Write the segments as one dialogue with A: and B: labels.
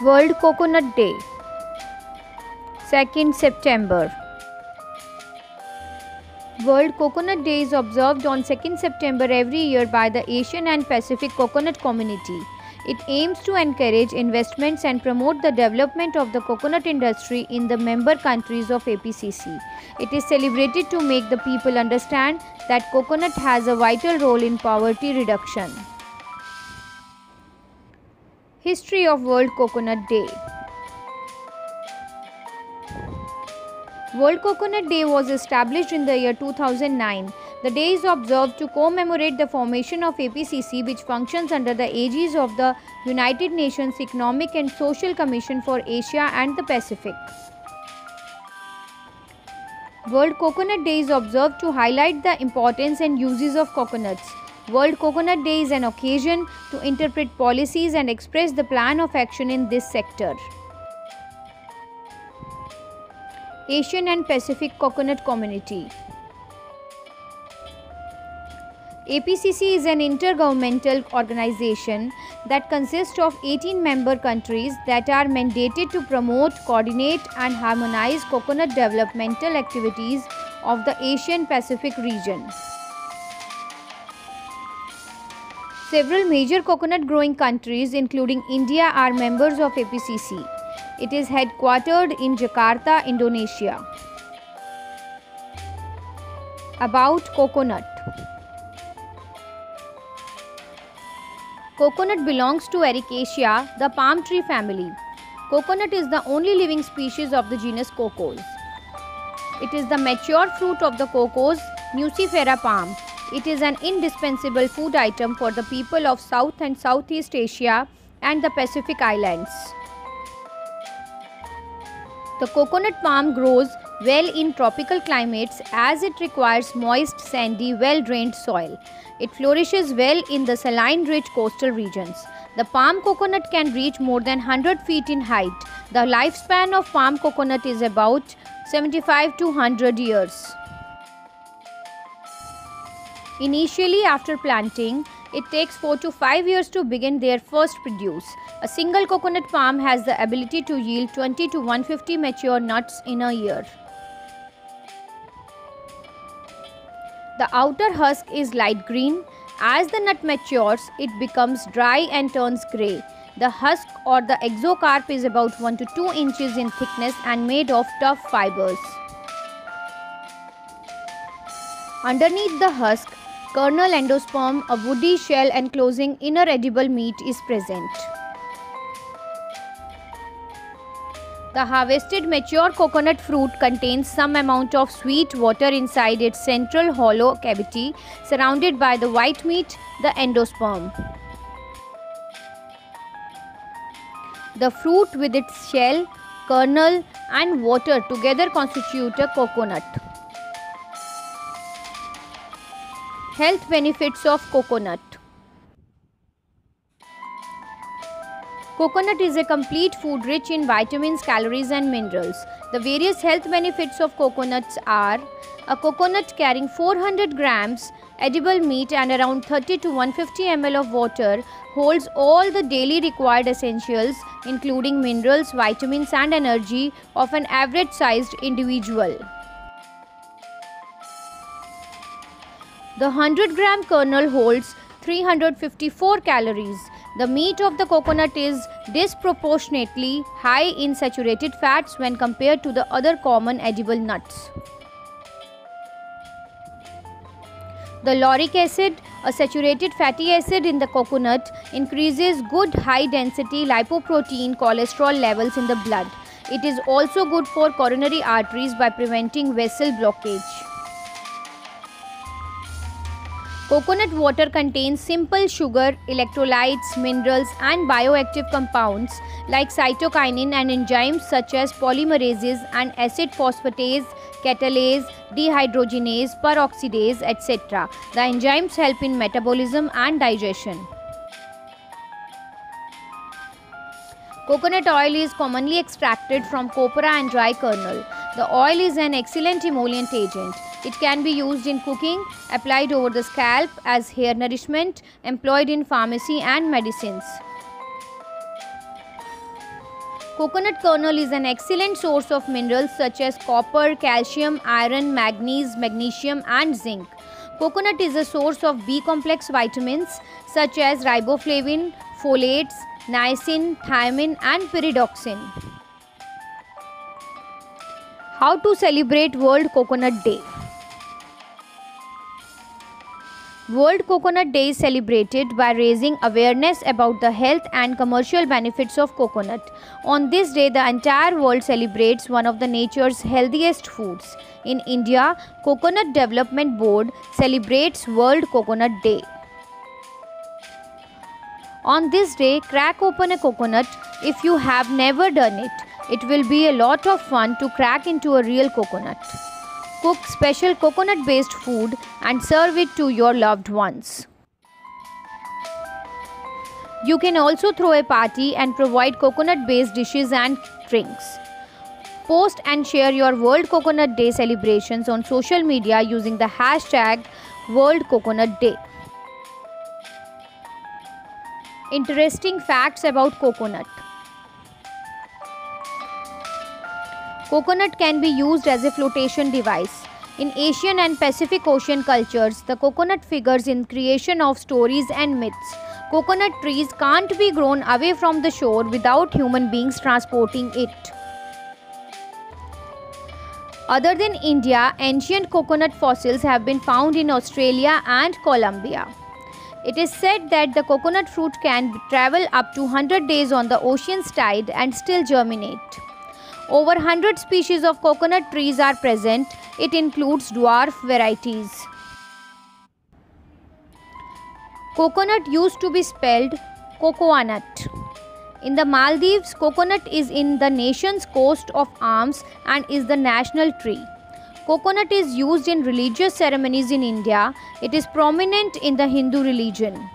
A: World Coconut Day, 2nd September. World Coconut Day is observed on 2nd September every year by the Asian and Pacific Coconut Community. It aims to encourage investments and promote the development of the coconut industry in the member countries of APCC. It is celebrated to make the people understand that coconut has a vital role in poverty reduction. History of World Coconut Day. World Coconut Day was established in the year 2009. The day is observed to commemorate the formation of APCC, which functions under the aegis of the United Nations Economic and Social Commission for Asia and the Pacific. World Coconut Day is observed to highlight the importance and uses of coconuts. World Coconut Day is an occasion to interpret policies and express the plan of action in this sector. Asian and Pacific Coconut Community. APCC is an intergovernmental organization that consists of 18 member countries that are mandated to promote, coordinate and harmonize coconut developmental activities of the Asian Pacific region. Several major coconut growing countries including India are members of APCC. It is headquartered in Jakarta, Indonesia. About coconut. Coconut belongs to Ericaceae, the palm tree family. Coconut is the only living species of the genus Cocos. It is the mature fruit of the Cocos nucifera palm. It is an indispensable food item for the people of South and Southeast Asia and the Pacific Islands. The coconut palm grows well in tropical climates as it requires moist, sandy, well-drained soil. It flourishes well in the saline-rich coastal regions. The palm coconut can reach more than 100 feet in height. The lifespan of palm coconut is about 75 to 100 years. Initially, after planting, it takes 4 to 5 years to begin their first produce. A single coconut palm has the ability to yield 20 to 150 mature nuts in a year. The outer husk is light green. As the nut matures, it becomes dry and turns grey. The husk or the exocarp is about 1 to 2 inches in thickness and made of tough fibers. Underneath the husk, kernel endosperm, a woody shell enclosing inner edible meat, is present. The harvested mature coconut fruit contains some amount of sweet water inside its central hollow cavity, surrounded by the white meat, the endosperm. The fruit with its shell, kernel and water together constitute a coconut. Health benefits of coconut. Coconut is a complete food rich in vitamins, calories and minerals. The various health benefits of coconuts are: a coconut carrying 400 grams edible meat and around 30 to 150 ml of water holds all the daily required essentials including minerals, vitamins and energy of an average sized individual. The 100-gram kernel holds 354 calories. The meat of the coconut is disproportionately high in saturated fats when compared to the other common edible nuts. The lauric acid, a saturated fatty acid in the coconut, increases good high-density lipoprotein cholesterol levels in the blood. It is also good for coronary arteries by preventing vessel blockage. Coconut water contains simple sugar, electrolytes, minerals and bioactive compounds like cytokinin and enzymes such as polymerases and acid phosphatase, catalase, dehydrogenase, peroxidase, etc. The enzymes help in metabolism and digestion. Coconut oil is commonly extracted from copra and dry kernel. The oil is an excellent emollient agent. It can be used in cooking, applied over the scalp as hair nourishment, employed in pharmacy and medicines. Coconut kernel is an excellent source of minerals such as copper, calcium, iron, manganese, magnesium, and zinc. Coconut is a source of B complex vitamins such as riboflavin, folates, niacin, thiamine, and pyridoxine. How to celebrate World Coconut Day? World Coconut Day is celebrated by raising awareness about the health and commercial benefits of coconut. On this day, the entire world celebrates one of the nature's healthiest foods. In India, Coconut Development Board celebrates World Coconut Day. On this day, crack open a coconut if you have never done it. It will be a lot of fun to crack into a real coconut. Cook special coconut-based food and serve it to your loved ones. You can also throw a party and provide coconut-based dishes and drinks. Post and share your World Coconut Day celebrations on social media using the hashtag World Coconut Day. Interesting facts about coconut. Coconut can be used as a flotation device. In Asian and Pacific Ocean cultures, the coconut figures in creation of stories and myths. Coconut trees can't be grown away from the shore without human beings transporting it. Other than India, ancient coconut fossils have been found in Australia and Colombia. It is said that the coconut fruit can travel up to 100 days on the ocean's tide and still germinate. Over 100 species of coconut trees are present. It includes dwarf varieties. Coconut used to be spelled cocoanut. In the Maldives, coconut is in the nation's coat of arms and is the national tree. Coconut is used in religious ceremonies in India. It is prominent in the Hindu religion.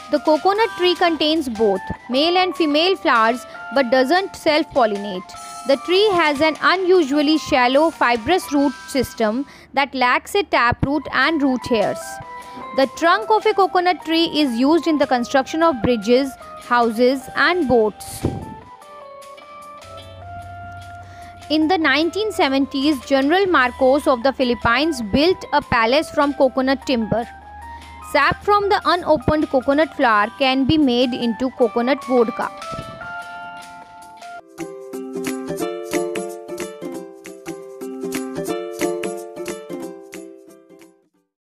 A: The coconut tree contains both male and female flowers but doesn't self-pollinate. The tree has an unusually shallow fibrous root system that lacks a taproot and root hairs. The trunk of a coconut tree is used in the construction of bridges, houses, and boats. In the 1970s, General Marcos of the Philippines built a palace from coconut timber. Sap from the unopened coconut flower can be made into coconut vodka.